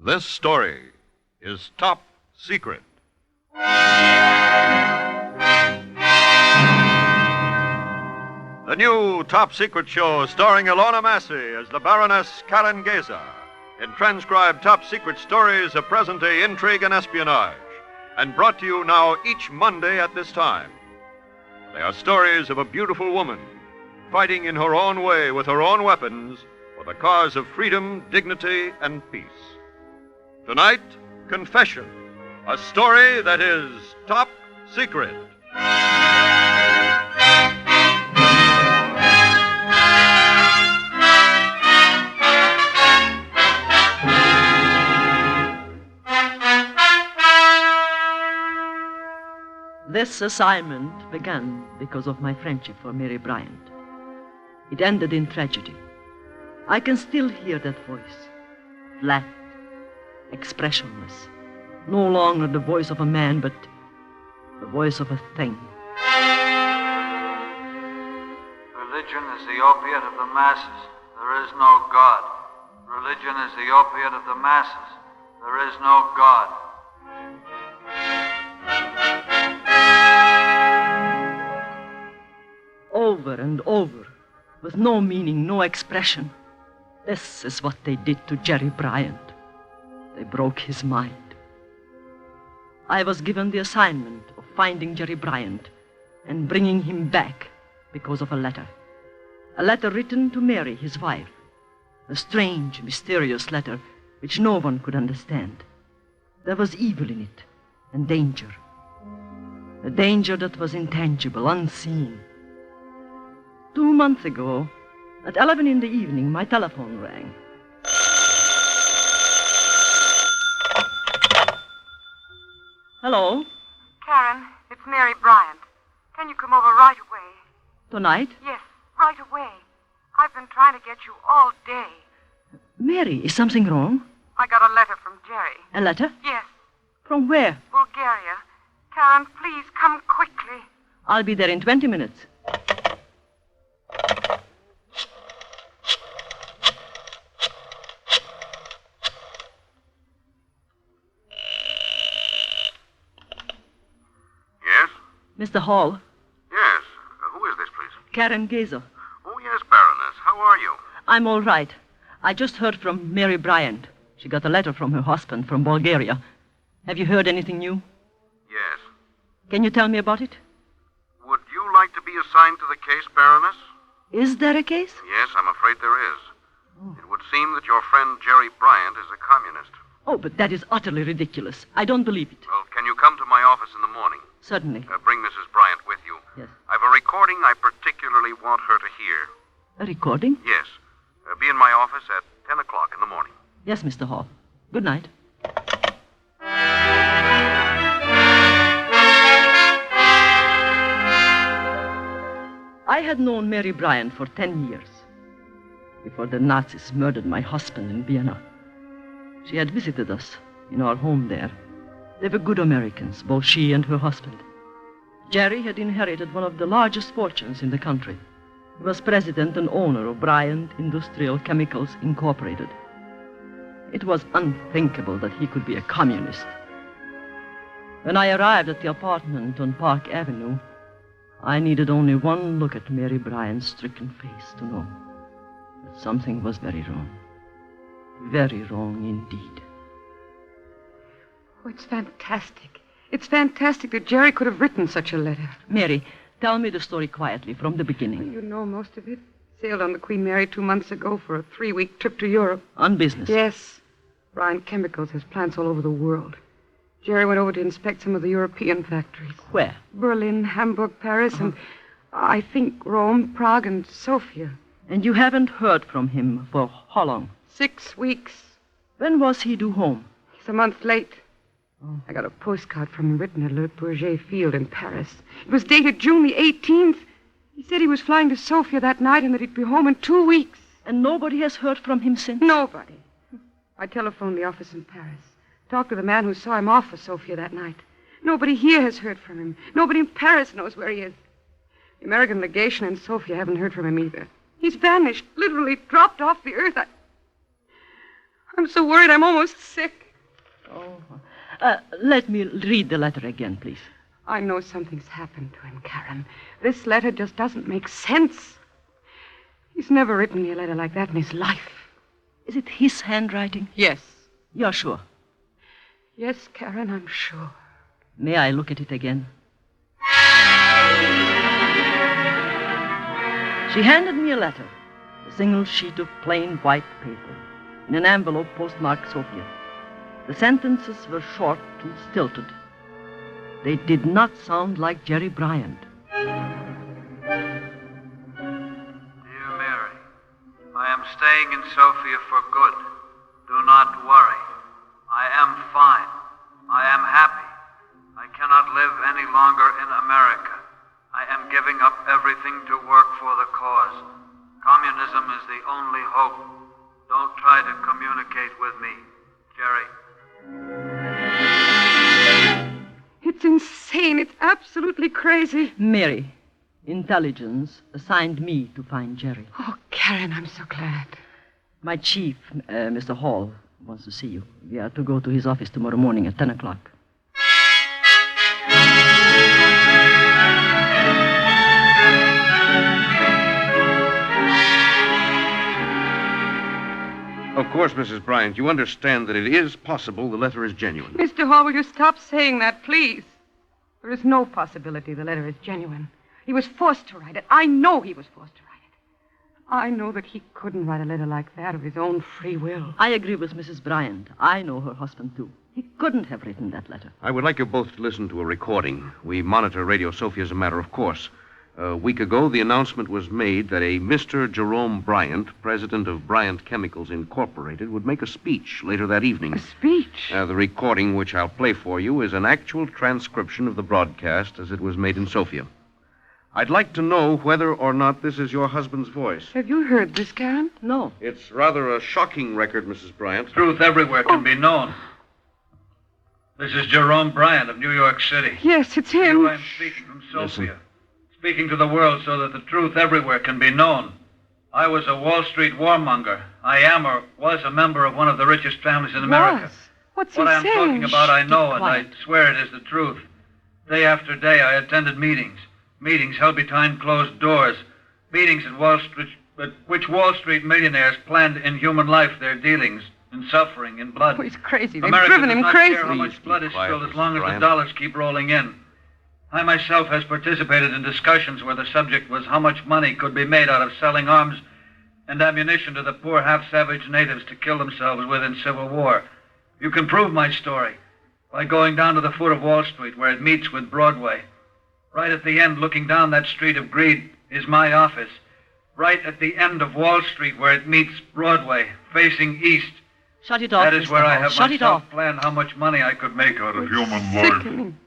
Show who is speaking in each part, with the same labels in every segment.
Speaker 1: This story is top secret. The new Top Secret show starring Ilona Massey as the Baroness Karen Geza in transcribed top secret stories of present-day intrigue and espionage, and brought to you now each Monday at this time. They are stories of a beautiful woman fighting in her own way with her own weapons for the cause of freedom, dignity, and peace. Tonight, Confession, a story that is top secret.
Speaker 2: This assignment began because of my friendship for Mary Bryant. It ended in tragedy. I can still hear that voice, flat, expressionless, no longer the voice of a man, but the voice of a thing.
Speaker 3: Religion is the opiate of the masses. There is no God. Religion is the opiate of the masses. There is no God.
Speaker 2: Over and over, with no meaning, no expression. This is what they did to Jerry Bryant. They broke his mind. I was given the assignment of finding Jerry Bryant and bringing him back because of a letter. A letter written to Mary, his wife. A strange, mysterious letter which no one could understand. There was evil in it, and danger. A danger that was intangible, unseen. 2 months ago, at 11 in the evening, my telephone rang. Hello?
Speaker 4: Karen, it's Mary Bryant. Can you come over right away?
Speaker 2: Tonight?
Speaker 4: Yes, right away. I've been trying to get you all day.
Speaker 2: Mary, is something wrong?
Speaker 4: I got a letter from Jerry.
Speaker 2: A letter?
Speaker 4: Yes,
Speaker 2: From where?
Speaker 4: Bulgaria. Karen, please come quickly.
Speaker 2: I'll be there in 20 minutes. Mr. Hall.
Speaker 5: Yes. Who is this, please?
Speaker 2: Karen Geza.
Speaker 5: Oh, yes, Baroness. How are you?
Speaker 2: I'm all right. I just heard from Mary Bryant. She got a letter from her husband from Bulgaria. Have you heard anything new?
Speaker 5: Yes.
Speaker 2: Can you tell me about it?
Speaker 5: Would you like to be assigned to the case, Baroness?
Speaker 2: Is there a case?
Speaker 5: Yes, I'm afraid there is. It would seem that your friend Jerry Bryant is a communist.
Speaker 2: Oh, but that is utterly ridiculous. I don't believe it.
Speaker 5: Well, can you come to my office in the morning?
Speaker 2: Certainly.
Speaker 5: Bring Mrs. Bryant with you.
Speaker 2: Yes.
Speaker 5: I've a recording I particularly want her to hear.
Speaker 2: A recording?
Speaker 5: Yes. Be in my office at 10 o'clock in the morning.
Speaker 2: Yes, Mr. Hall. Good night. I had known Mary Bryant for 10 years, before the Nazis murdered my husband in Vienna. She had visited us in our home there. They were good Americans, both she and her husband. Jerry had inherited one of the largest fortunes in the country. He was president and owner of Bryant Industrial Chemicals Incorporated. It was unthinkable that he could be a communist. When I arrived at the apartment on Park Avenue, I needed only one look at Mary Bryant's stricken face to know that something was very wrong. Very wrong indeed.
Speaker 4: Oh, it's fantastic. It's fantastic that Jerry could have written such a letter.
Speaker 2: Mary, tell me the story quietly from the beginning.
Speaker 4: You know most of it. Sailed on the Queen Mary 2 months ago for a 3-week trip to Europe.
Speaker 2: On business?
Speaker 4: Yes. Bryant Chemicals has plants all over the world. Jerry went over to inspect some of the European factories.
Speaker 2: Where?
Speaker 4: Berlin, Hamburg, Paris, and I think Rome, Prague, and Sofia.
Speaker 2: And you haven't heard from him for how long?
Speaker 4: 6 weeks.
Speaker 2: When was he due home?
Speaker 4: He's a month late. I got a postcard from him written at Le Bourget Field in Paris. It was dated June the 18th. He said he was flying to Sofia that night and that he'd be home in 2 weeks.
Speaker 2: And nobody has heard from him since?
Speaker 4: Nobody. I telephoned the office in Paris. Talked to the man who saw him off for Sofia that night. Nobody here has heard from him. Nobody in Paris knows where he is. The American legation in Sofia haven't heard from him either. He's vanished, literally dropped off the earth. I'm so worried I'm almost sick.
Speaker 2: Oh. Let me read the letter again, please.
Speaker 4: I know something's happened to him, Karen. This letter just doesn't make sense. He's never written me a letter like that in his life.
Speaker 2: Is it his handwriting?
Speaker 4: Yes.
Speaker 2: You're sure?
Speaker 4: Yes, Karen, I'm sure.
Speaker 2: May I look at it again? She handed me a letter, a single sheet of plain white paper, in an envelope postmarked Sofia. The sentences were short and stilted. They did not sound like Jerry Bryant.
Speaker 3: Dear Mary, I am staying in Sofia for good. Do not worry. I am fine. I am happy. I cannot live any longer in America. I am giving up everything to work for the cause. Communism is the only hope. Don't try to communicate with me, Jerry.
Speaker 4: It's insane. It's absolutely crazy.
Speaker 2: Mary, intelligence assigned me to find Jerry.
Speaker 4: Oh, Karen, I'm so glad.
Speaker 2: My chief, Mr. Hall, wants to see you. We are to go to his office tomorrow morning at 10 o'clock.
Speaker 5: Of course, Mrs. Bryant, you understand that it is possible the letter is genuine.
Speaker 4: Mr. Hall, will you stop saying that, please? There is no possibility the letter is genuine. He was forced to write it. I know he was forced to write it. I know that he couldn't write a letter like that of his own free will.
Speaker 2: I agree with Mrs. Bryant. I know her husband, too. He couldn't have written that letter.
Speaker 5: I would like you both to listen to a recording. We monitor Radio Sofia as a matter of course. A week ago, the announcement was made that a Mr. Jerome Bryant, president of Bryant Chemicals Incorporated, would make a speech later that evening.
Speaker 4: A speech?
Speaker 5: The recording, which I'll play for you, is an actual transcription of the broadcast as it was made in Sofia. I'd like to know whether or not this is your husband's voice.
Speaker 4: Have you heard this, Karen?
Speaker 2: No.
Speaker 5: It's rather a shocking record, Mrs. Bryant.
Speaker 3: Truth everywhere can be known. This is Jerome Bryant of New York City.
Speaker 4: Yes, it's
Speaker 3: To you,
Speaker 4: him.
Speaker 3: I'm speaking from Sofia. Speaking to the world so that the truth everywhere can be known. I was a Wall Street warmonger. I am or was a member of one of the richest families in America.
Speaker 4: Was? What's
Speaker 3: What
Speaker 4: he
Speaker 3: I am
Speaker 4: saying?
Speaker 3: talking about, I know, and I
Speaker 2: quiet.
Speaker 3: swear it is the truth. Day after day, I attended meetings. Meetings held behind closed doors. Meetings at which Wall Street millionaires planned in human life their dealings, in suffering, in blood.
Speaker 4: Oh, he's crazy. They've
Speaker 3: America
Speaker 4: driven
Speaker 3: does
Speaker 4: him
Speaker 3: not
Speaker 4: crazy.
Speaker 3: care how much
Speaker 5: Please
Speaker 3: blood
Speaker 5: be
Speaker 3: is
Speaker 5: quiet,
Speaker 3: spilled as
Speaker 5: Mrs.
Speaker 3: long as the
Speaker 5: Bryant.
Speaker 3: dollars keep rolling in. I myself has participated in discussions where the subject was how much money could be made out of selling arms and ammunition to the poor half-savage natives to kill themselves with in civil war. You can prove my story by going down to the foot of Wall Street where it meets with Broadway. Right at the end, looking down that street of greed, is my office. Right at the end of Wall Street where it meets Broadway, facing east.
Speaker 2: Shut it off,
Speaker 3: That is
Speaker 2: Mr.
Speaker 3: where I
Speaker 2: Hall.
Speaker 3: have
Speaker 2: Shut it
Speaker 3: myself
Speaker 2: off.
Speaker 3: planned how much money I could make out of human life.
Speaker 4: Sickening.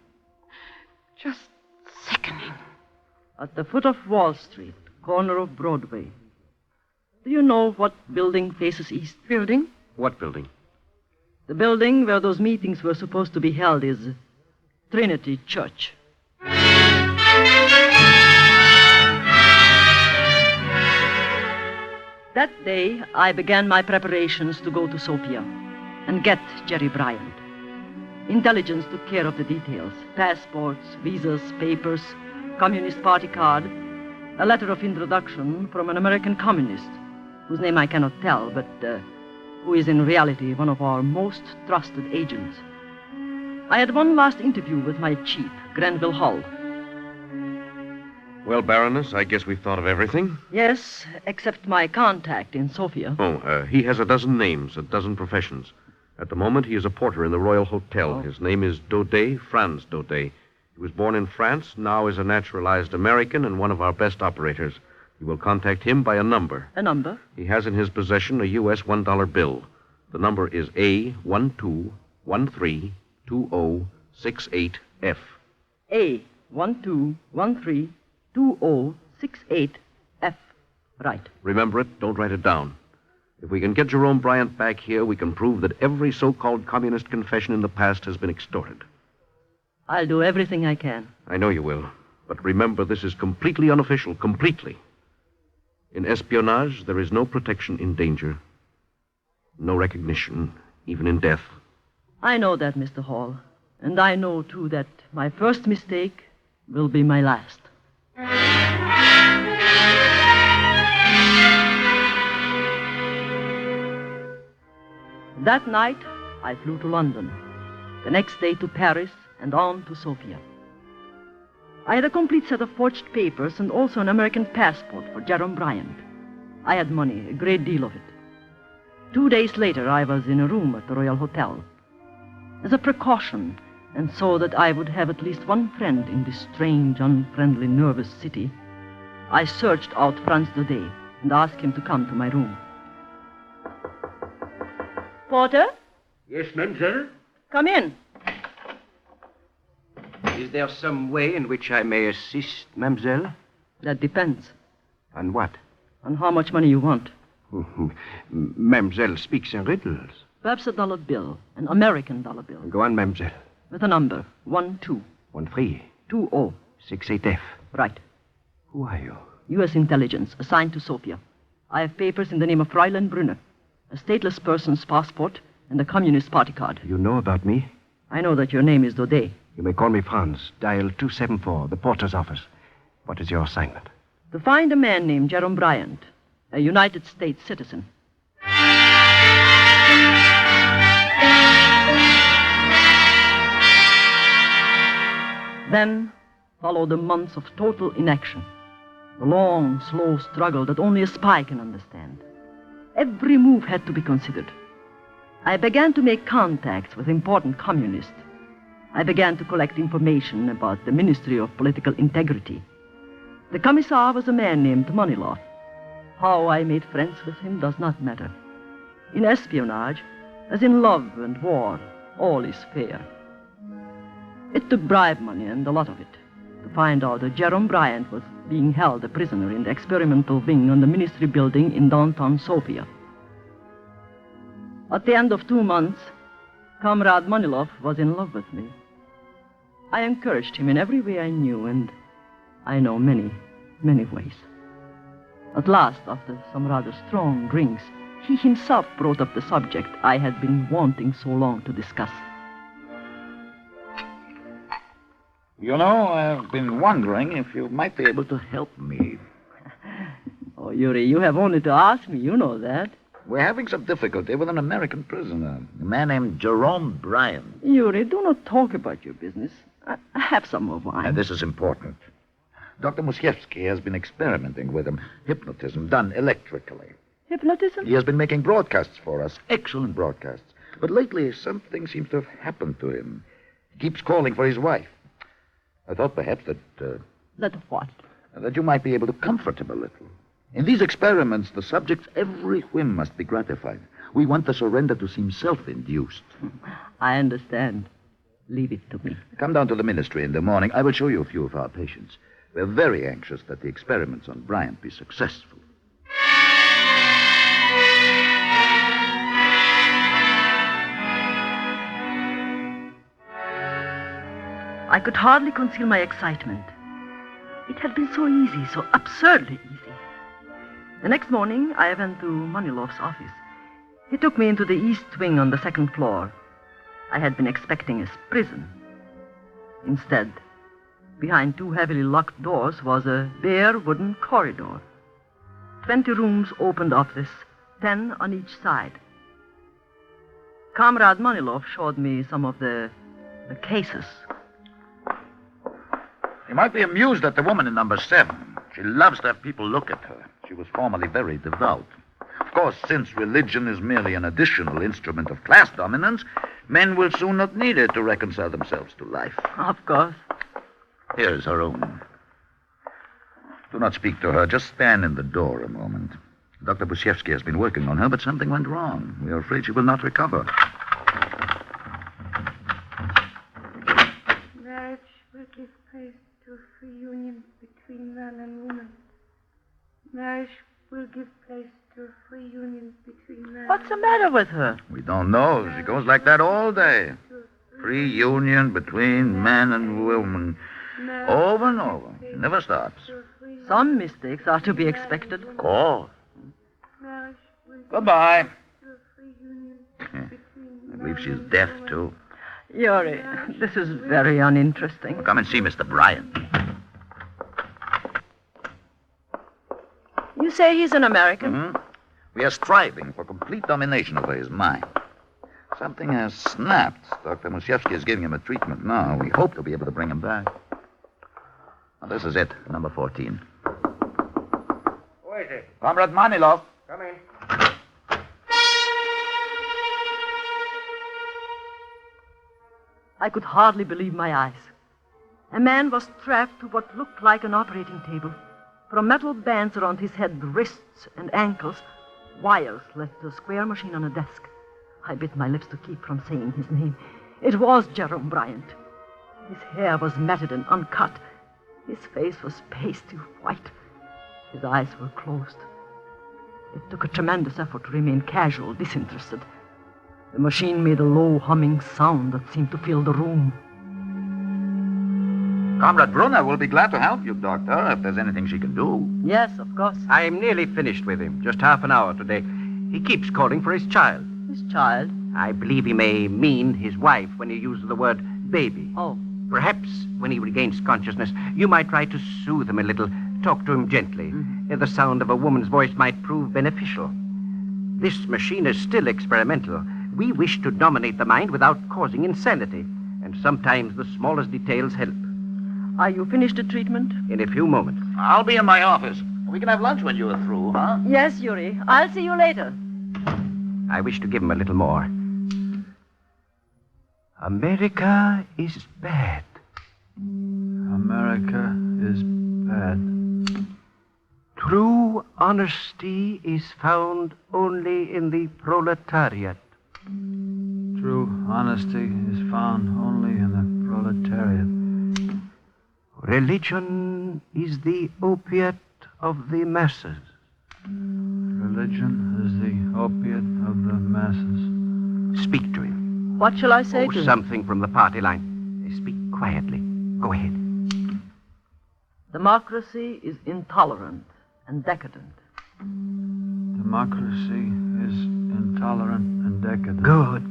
Speaker 4: Just sickening.
Speaker 2: At the foot of Wall Street, corner of Broadway. Do you know what building faces east?
Speaker 4: Building?
Speaker 5: What building?
Speaker 2: The building where those meetings were supposed to be held is Trinity Church. That day, I began my preparations to go to Sofia and get Jerry Bryant. Intelligence took care of the details. Passports, visas, papers, Communist Party card, a letter of introduction from an American communist, whose name I cannot tell, but who is in reality one of our most trusted agents. I had one last interview with my chief, Grenville Hull.
Speaker 5: Well, Baroness, I guess we've thought of everything.
Speaker 2: Yes, except my contact in Sofia.
Speaker 5: He has a dozen names, a dozen professions. At the moment, he is a porter in the Royal Hotel.
Speaker 2: Oh.
Speaker 5: His name is Daudet, Franz Daudet. He was born in France, now is a naturalized American and one of our best operators. You will contact him by a number.
Speaker 2: A number?
Speaker 5: He has in his possession a U.S. $1 bill. The number is A12132068F.
Speaker 2: A12132068F. Right.
Speaker 5: Remember it, don't write it down. If we can get Jerome Bryant back here, we can prove that every so-called communist confession in the past has been extorted.
Speaker 2: I'll do everything I can.
Speaker 5: I know you will. But remember, this is completely unofficial, completely. In espionage, there is no protection in danger. No recognition, even in death.
Speaker 2: I know that, Mr. Hall. And I know, too, that my first mistake will be my last. That night, I flew to London. The next day to Paris, and on to Sofia. I had a complete set of forged papers and also an American passport for Jerome Bryant. I had money, a great deal of it. 2 days later, I was in a room at the Royal Hotel. As a precaution, and so that I would have at least one friend in this strange, unfriendly, nervous city, I searched out Franz Daudet and asked him to come to my room. Porter?
Speaker 6: Yes, mademoiselle?
Speaker 2: Come in.
Speaker 6: Is there some way in which I may assist, mademoiselle?
Speaker 2: That depends.
Speaker 6: On what?
Speaker 2: On how much money you want.
Speaker 6: Mademoiselle speaks in riddles.
Speaker 2: Perhaps a dollar bill, an American dollar bill.
Speaker 6: Go on, mademoiselle.
Speaker 2: With a number, 12.
Speaker 6: 13.
Speaker 2: 20.
Speaker 6: 68F.
Speaker 2: Right.
Speaker 6: Who are you?
Speaker 2: U.S. intelligence, assigned to Sofia. I have papers in the name of Fräulein Brunner, a stateless person's passport, and a Communist party card.
Speaker 6: You know about me?
Speaker 2: I know that your name is Daudet.
Speaker 6: You may call me Franz. Dial 274, the porter's office. What is your assignment?
Speaker 2: To find a man named Jerome Bryant, a United States citizen. Then followed the months of total inaction. The long, slow struggle that only a spy can understand. Every move had to be considered. I began to make contacts with important communists. I began to collect information about the Ministry of Political Integrity. The commissar was a man named Maniloff. How I made friends with him does not matter. In espionage, as in love and war, all is fair. It took bribe money and a lot of it to find out that Jerome Bryant was being held a prisoner in the experimental wing on the ministry building in downtown Sofia. At the end of 2 months, Comrade Maniloff was in love with me. I encouraged him in every way I knew, and I know many, many ways. At last, after some rather strong drinks, he himself brought up the subject I had been wanting so long to discuss.
Speaker 7: You know, I've been wondering if you might be able to help me.
Speaker 2: Oh, Yuri, you have only to ask me. You know that.
Speaker 7: We're having some difficulty with an American prisoner, a man named Jerome Bryant.
Speaker 2: Yuri, do not talk about your business. I have some more wine.
Speaker 7: And this is important. Dr. Musiewski has been experimenting with him. Hypnotism done electrically.
Speaker 2: Hypnotism?
Speaker 7: He has been making broadcasts for us. Excellent broadcasts. But lately, something seems to have happened to him. He keeps calling for his wife. I thought perhaps that...
Speaker 2: That what?
Speaker 7: That you might be able to comfort him a little. In these experiments, the subject's every whim must be gratified. We want the surrender to seem self-induced.
Speaker 2: I understand. Leave it to me.
Speaker 7: Come down to the ministry in the morning. I will show you a few of our patients. We're very anxious that the experiments on Bryant be successful.
Speaker 2: I could hardly conceal my excitement. It had been so easy, so absurdly easy. The next morning, I went to Maniloff's office. He took me into the east wing on the 2nd floor. I had been expecting a prison. Instead, behind 2 heavily locked doors was a bare wooden corridor. 20 rooms opened off this, 10 on each side. Comrade Maniloff showed me some of the cases.
Speaker 7: You might be amused at the woman in number 7. She loves to have people look at her. She was formerly very devout. Of course, since religion is merely an additional instrument of class dominance, men will soon not need it to reconcile themselves to life.
Speaker 2: Of course.
Speaker 7: Here is her room. Do not speak to her. Just stand in the door a moment. Dr. Musiewski has been working on her, but something went wrong. We are afraid she will not recover.
Speaker 8: Marriage will give place to a free union between man and woman. Marriage will give place to a free union between man
Speaker 2: What's the matter with her?
Speaker 7: We don't know. She goes like that all day. Free union between man and woman. Over and over. She never stops.
Speaker 2: Some mistakes are to be expected.
Speaker 7: Of course.
Speaker 8: Marriage will
Speaker 7: Goodbye.
Speaker 8: give to a free union
Speaker 7: believe she's deaf, too.
Speaker 2: Yuri, this is very uninteresting.
Speaker 7: Come and see Mr. Bryant.
Speaker 2: You say he's an American?
Speaker 7: Mm-hmm. We are striving for complete domination over his mind. Something has snapped. Dr. Mushevsky is giving him a treatment now. We hope to be able to bring him back. Now, this is it, number 14.
Speaker 6: Who is it?
Speaker 7: Comrade Manilov.
Speaker 6: Come in.
Speaker 2: I could hardly believe my eyes. A man was strapped to what looked like an operating table. From metal bands around his head, wrists, and ankles, wires led to a square machine on a desk. I bit my lips to keep from saying his name. It was Jerome Bryant. His hair was matted and uncut. His face was pasty white. His eyes were closed. It took a tremendous effort to remain casual, disinterested. The machine made a low humming sound that seemed to fill the room.
Speaker 7: Comrade Brunner will be glad to help you, Doctor, if there's anything she can do.
Speaker 2: Yes, of course.
Speaker 6: I'm nearly finished with him. Just half an hour today. He keeps calling for his child.
Speaker 2: His child?
Speaker 6: I believe he may mean his wife when he uses the word baby.
Speaker 2: Oh.
Speaker 6: Perhaps when he regains consciousness, you might try to soothe him a little. Talk to him gently.
Speaker 2: Mm-hmm.
Speaker 6: The sound of a woman's voice might prove beneficial. This machine is still experimental. We wish to dominate the mind without causing insanity. And sometimes the smallest details help.
Speaker 2: Are you finished the treatment?
Speaker 6: In a few moments.
Speaker 7: I'll be in my office. We can have lunch when you are through, huh?
Speaker 2: Yes, Yuri. I'll see you later.
Speaker 6: I wish to give him a little more. America is bad.
Speaker 3: America is bad.
Speaker 6: True honesty is found only in the proletariat.
Speaker 3: True honesty is found only in the proletariat.
Speaker 6: Religion is the opiate of the masses.
Speaker 3: Religion is the opiate of the masses.
Speaker 6: Speak to him.
Speaker 2: What shall I say to him?
Speaker 6: Something from the party line. Speak quietly. Go ahead.
Speaker 2: Democracy is intolerant and decadent.
Speaker 3: Democracy is intolerant and decadent.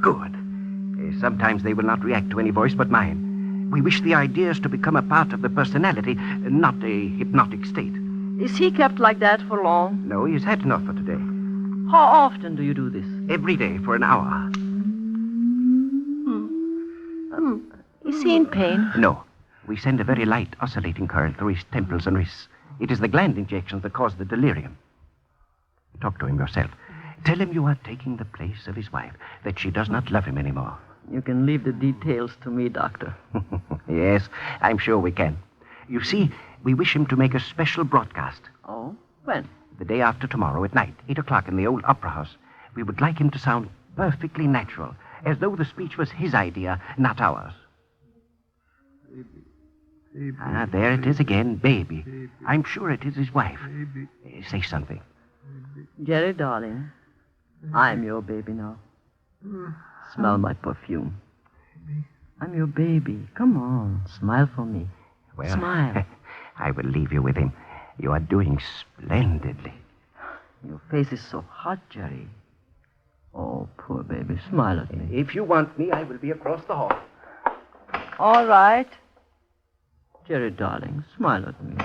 Speaker 6: Good. Sometimes they will not react to any voice but mine. We wish the ideas to become a part of the personality, not a hypnotic state.
Speaker 2: Is he kept like that for long?
Speaker 6: No, he's had enough for today.
Speaker 2: How often do you do this?
Speaker 6: Every day for an hour.
Speaker 2: Is he in pain?
Speaker 6: No. We send a very light oscillating current through his temples and wrists. It is the gland injections that cause the delirium. Talk to him yourself. Tell him you are taking the place of his wife, that she does not love him anymore.
Speaker 2: You can leave the details to me, Doctor.
Speaker 6: Yes, I'm sure we can. You see, we wish him to make a special broadcast.
Speaker 2: Oh? When?
Speaker 6: The day after tomorrow at night, 8 o'clock in the old opera house. We would like him to sound perfectly natural, as though the speech was his idea, not ours.
Speaker 3: Baby,
Speaker 6: There it is again, baby. I'm sure it is his wife. Say something.
Speaker 2: Jerry, darling, I'm your baby now. Smell my perfume. I'm your baby. Come on, smile for me.
Speaker 6: Well,
Speaker 2: Smile.
Speaker 6: I will leave you with him. You are doing splendidly.
Speaker 2: Your face is so hot, Jerry. Oh, poor baby, smile at me.
Speaker 6: If you want me, I will be across the hall.
Speaker 2: All right. Jerry, darling, smile at me.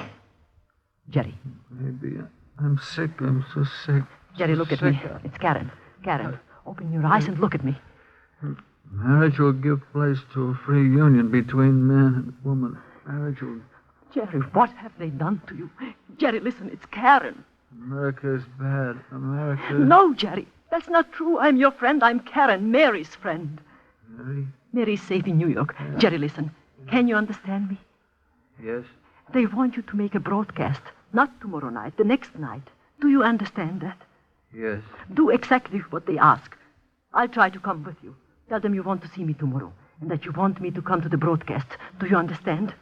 Speaker 2: Jerry.
Speaker 3: Baby, I'm sick. I'm so sick.
Speaker 2: Jerry, look at me. It's Karen. Karen, open your eyes and look at me.
Speaker 3: Marriage will give place to a free union between man and woman. Marriage will...
Speaker 2: Jerry, what have they done to you? Jerry, listen, it's Karen.
Speaker 3: America is bad. America...
Speaker 2: No, Jerry, that's not true. I'm your friend. I'm Karen, Mary's friend.
Speaker 3: Mary?
Speaker 2: Mary's safe in New York. Jerry, listen. Can you understand me?
Speaker 3: Yes.
Speaker 2: They want you to make a broadcast. Not tomorrow night, the next night. Do you understand that?
Speaker 3: Yes.
Speaker 2: Do exactly what they ask. I'll try to come with you. Tell them you want to see me tomorrow and that you want me to come to the broadcast. Do you understand?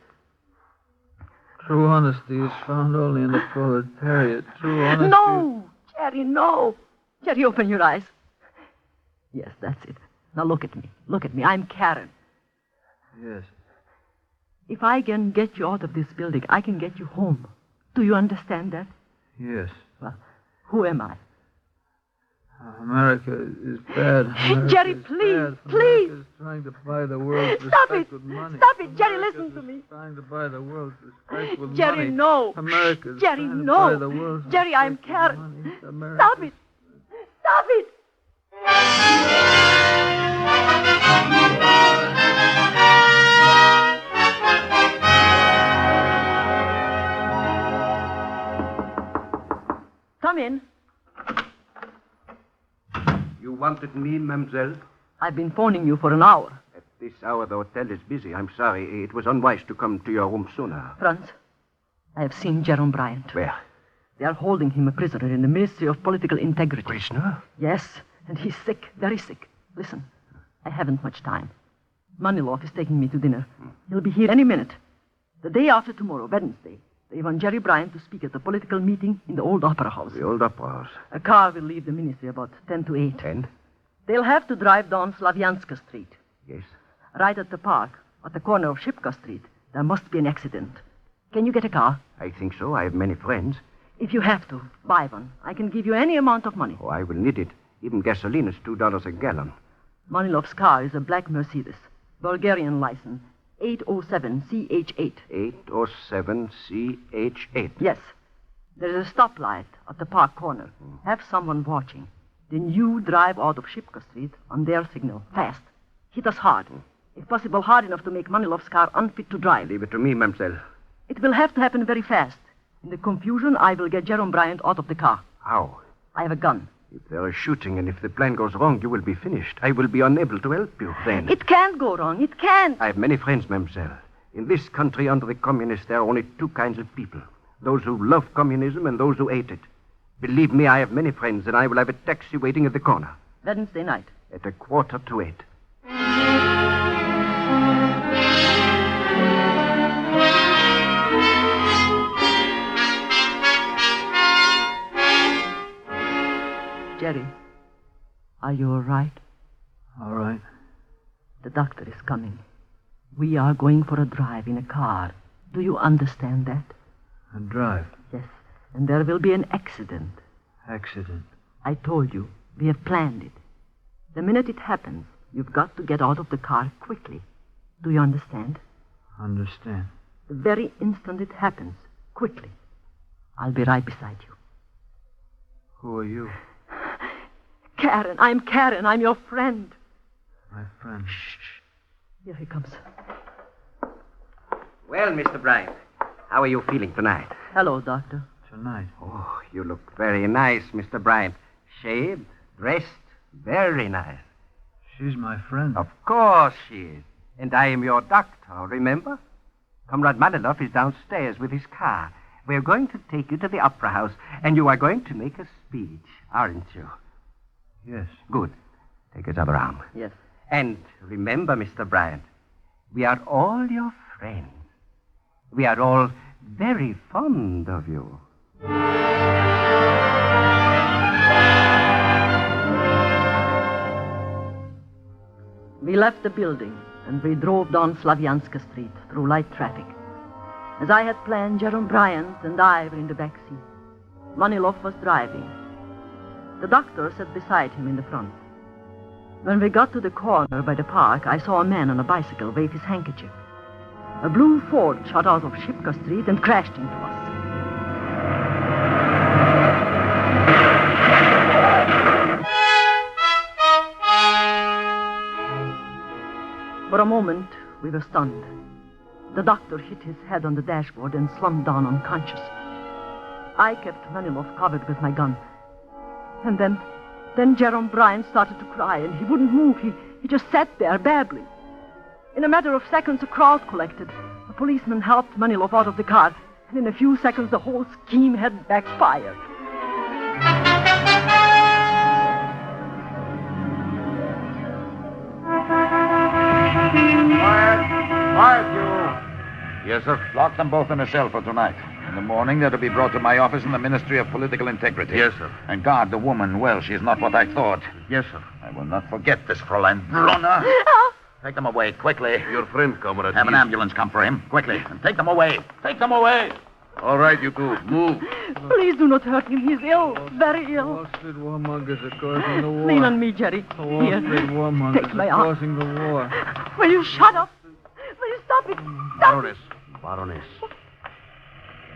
Speaker 3: True honesty is found only in the proletariat. True honesty...
Speaker 2: No! Jerry, no! Jerry, open your eyes. Yes, that's it. Now look at me. Look at me. I'm Karen.
Speaker 3: Yes.
Speaker 2: If I can get you out of this building, I can get you home. Do you understand that?
Speaker 3: Yes.
Speaker 2: Well, who am I?
Speaker 9: America is bad. America
Speaker 2: Jerry,
Speaker 9: is
Speaker 2: please,
Speaker 9: bad.
Speaker 2: please.
Speaker 9: America is trying to buy the world's
Speaker 2: Stop
Speaker 9: respect
Speaker 2: it.
Speaker 9: with money.
Speaker 2: Stop it, Jerry,
Speaker 9: America
Speaker 2: listen to me.
Speaker 9: is trying to buy the world's respect with
Speaker 2: Jerry,
Speaker 9: money.
Speaker 2: no.
Speaker 9: America is
Speaker 2: Jerry,
Speaker 9: trying to
Speaker 2: no.
Speaker 9: buy the world's
Speaker 2: Jerry, I'm
Speaker 9: respect with
Speaker 2: Karen.
Speaker 9: money. America
Speaker 2: Stop it. Stop it. Come in.
Speaker 6: You wanted me, mademoiselle?
Speaker 2: I've been phoning you for an hour.
Speaker 6: At this hour, the hotel is busy. I'm sorry. It was unwise to come to your room sooner.
Speaker 2: Franz, I have seen Jerome Bryant.
Speaker 6: Where?
Speaker 2: They are holding him a prisoner in the Ministry of Political Integrity.
Speaker 6: Prisoner?
Speaker 2: Yes, and he's sick, very sick. Listen, I haven't much time. Manilov is taking me to dinner. He'll be here any minute. The day after tomorrow, Wednesday, they want Jerry Bryant to speak at a political meeting in the old opera house.
Speaker 6: The old opera house.
Speaker 2: A car will leave the ministry about 10 to 8.
Speaker 6: 10?
Speaker 2: They'll have to drive down Slavianska Street.
Speaker 6: Yes.
Speaker 2: Right at the park, at the corner of Shipka Street, there must be an accident. Can you get a car?
Speaker 6: I think so. I have many friends.
Speaker 2: If you have to, buy one. I can give you any amount of money.
Speaker 6: Oh, I will need it. Even gasoline is $2 a gallon.
Speaker 2: Manilov's car is a black Mercedes, Bulgarian license, 807CH8.
Speaker 6: 807CH8.
Speaker 2: Yes. There is a stoplight at the park corner. Have someone watching. Then you drive out of Shipka Street on their signal, fast. Hit us hard. If possible, hard enough to make Manilov's car unfit to drive.
Speaker 6: Leave it to me, mademoiselle.
Speaker 2: It will have to happen very fast. In the confusion, I will get Jerome Bryant out of the car.
Speaker 6: How?
Speaker 2: I have a gun.
Speaker 6: If there is shooting and if the plan goes wrong, you will be finished. I will be unable to help you then.
Speaker 2: It can't go wrong. It can't.
Speaker 6: I have many friends, mademoiselle. In this country, under the communists, there are only two kinds of people. Those who love communism and those who hate it. Believe me, I have many friends, and I will have a taxi waiting at the corner.
Speaker 2: Wednesday night.
Speaker 6: At 7:45.
Speaker 2: Jerry, are you all right?
Speaker 9: All right.
Speaker 2: The doctor is coming. We are going for a drive in a car. Do you understand that?
Speaker 9: A drive.
Speaker 2: Yes. And there will be an accident.
Speaker 9: Accident.
Speaker 2: I told you. We have planned it. The minute it happens, you've got to get out of the car quickly. Do you understand?
Speaker 9: Understand.
Speaker 2: The very instant it happens, quickly. I'll be right beside you.
Speaker 9: Who are you?
Speaker 2: Karen. I'm Karen. I'm your friend.
Speaker 9: My friend.
Speaker 2: Shh. Here he comes.
Speaker 6: Well, Mr. Bryant, how are you feeling tonight?
Speaker 2: Hello, doctor.
Speaker 9: Tonight.
Speaker 6: Oh, you look very nice, Mr. Bryant. Shaved, dressed, very nice.
Speaker 9: She's my friend.
Speaker 6: Of course she is. And I am your doctor, remember? Comrade Manilov is downstairs with his car. We're going to take you to the opera house, and you are going to make a speech, aren't you?
Speaker 9: Yes.
Speaker 6: Good. Take his other arm.
Speaker 2: Yes.
Speaker 6: And remember, Mr. Bryant, we are all your friends. We are all very fond of you.
Speaker 2: We left the building, and we drove down Slavianska Street through light traffic. As I had planned, Jerome Bryant and I were in the back seat. Manilov was driving. The doctor sat beside him in the front. When we got to the corner by the park, I saw a man on a bicycle wave his handkerchief. A blue Ford shot out of Shipka Street and crashed into us. For a moment, we were stunned. The doctor hit his head on the dashboard and slumped down unconscious. I kept Manilov covered with my gun. And then Jerome Bryant started to cry, and he wouldn't move. He just sat there, babbling. In a matter of seconds, a crowd collected. A policeman helped Manilov out of the car, and in a few seconds, the whole scheme had backfired.
Speaker 7: Quiet, you.
Speaker 5: Yes, sir?
Speaker 7: Lock them both in a cell for tonight. In the morning, they're to be brought to my office in the Ministry of Political Integrity.
Speaker 5: Yes, sir.
Speaker 7: And guard the woman well. She's not what I thought.
Speaker 5: Yes, sir.
Speaker 7: I will not forget this, Fräulein Brunner. Take them away, quickly.
Speaker 5: Your friend, comrade.
Speaker 7: Have an ambulance come for him, quickly. And take them away. Take them away.
Speaker 5: All right, you two. Move.
Speaker 2: Please do not hurt him. He's ill, very ill.
Speaker 9: Wall Street warmongers are causing the war.
Speaker 2: Lean on me, Jerry.
Speaker 9: The Wall
Speaker 2: Here.
Speaker 9: Street warmongers
Speaker 2: Take my
Speaker 9: are
Speaker 2: arm.
Speaker 9: causing the war.
Speaker 2: Will you shut up? Will you stop it? Stop it.
Speaker 5: Baroness.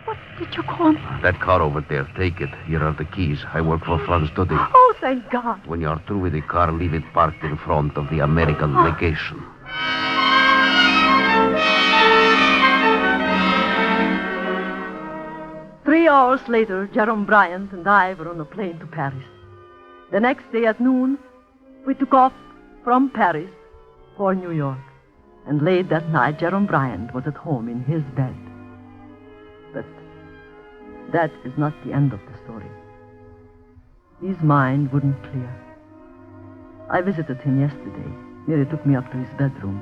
Speaker 2: What did you call me?
Speaker 5: That car over there, take it. Here are the keys. I work for Franz Tutti.
Speaker 2: Oh, thank God.
Speaker 5: When you're through with the car, leave it parked in front of the American legation.
Speaker 2: 3 hours later, Jerome Bryant and I were on a plane to Paris. The next day at noon, we took off from Paris for New York. And late that night, Jerome Bryant was at home in his bed. But that is not the end of the story. His mind wouldn't clear. I visited him yesterday. Mary took me up to his bedroom.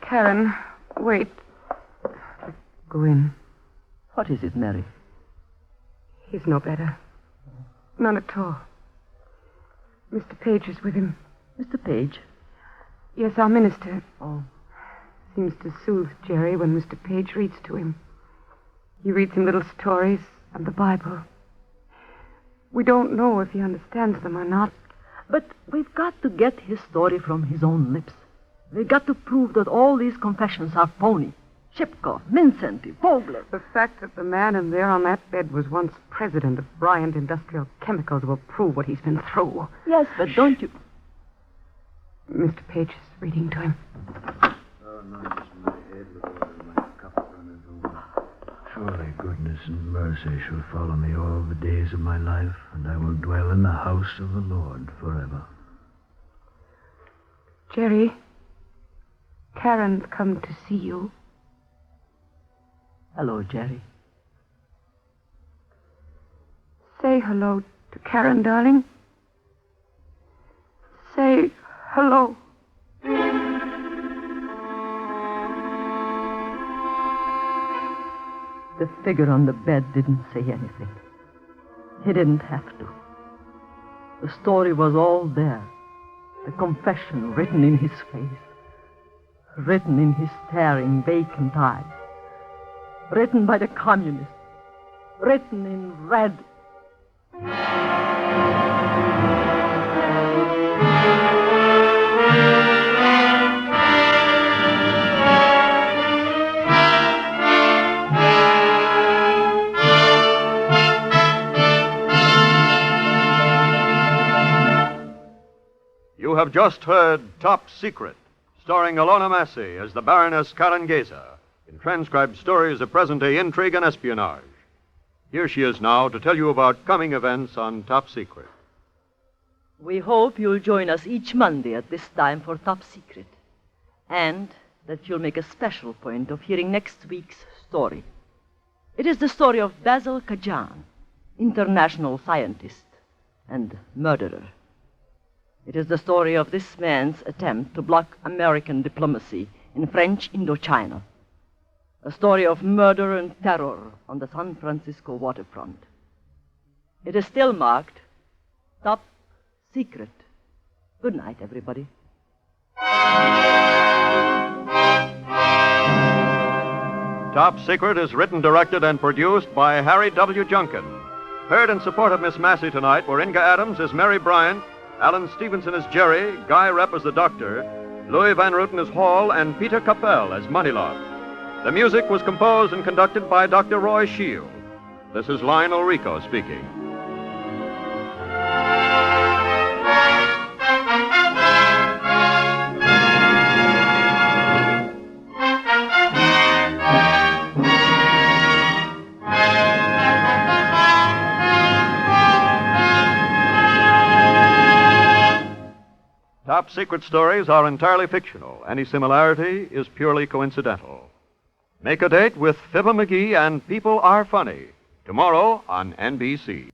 Speaker 4: Karen, wait. Go in.
Speaker 2: What is it, Mary?
Speaker 4: He's no better. None at all. Mr. Page is with him.
Speaker 2: Mr. Page?
Speaker 4: Yes, our minister.
Speaker 2: Oh.
Speaker 4: Seems to soothe Jerry when Mr. Page reads to him. He reads him little stories and the Bible. We don't know if he understands them or not.
Speaker 2: But we've got to get his story from his own lips. We've got to prove that all these confessions are phony. Shipko, Vincenti, Vogler.
Speaker 4: The fact that the man in there on that bed was once president of Bryant Industrial Chemicals will prove what he's been through.
Speaker 2: Yes, but don't you...
Speaker 4: Mr. Page is reading to him.
Speaker 9: Oh, no, just my head with all my cup running over. Surely goodness and mercy shall follow me all the days of my life, and I will dwell in the house of the Lord forever.
Speaker 4: Jerry, Karen's come to see you.
Speaker 2: Hello, Jerry.
Speaker 4: Say hello to Karen, darling. Say hello.
Speaker 2: The figure on the bed didn't say anything. He didn't have to. The story was all there. The confession written in his face. Written in his staring, vacant eyes. Written by the communists. Written in red.
Speaker 1: You have just heard Top Secret, starring Ilona Massey as the Baroness Karen Geza, in transcribed stories of present-day intrigue and espionage. Here she is now to tell you about coming events on Top Secret.
Speaker 2: We hope you'll join us each Monday at this time for Top Secret, and that you'll make a special point of hearing next week's story. It is the story of Basil Kajan, international scientist and murderer. It is the story of this man's attempt to block American diplomacy in French Indochina. A story of murder and terror on the San Francisco waterfront. It is still marked Top Secret. Good night, everybody.
Speaker 1: Top Secret is written, directed, and produced by Harry W. Junkin. Heard in support of Miss Massey tonight were Inga Adams as Mary Bryant, Alan Stevenson as Jerry, Guy Repp as the Doctor, Louis Van Ruten as Hall, and Peter Capel as Moneylock. The music was composed and conducted by Dr. Roy Shield. This is Lionel Rico speaking. Top Secret stories are entirely fictional. Any similarity is purely coincidental. Make a date with Fibber McGee and People Are Funny tomorrow on NBC.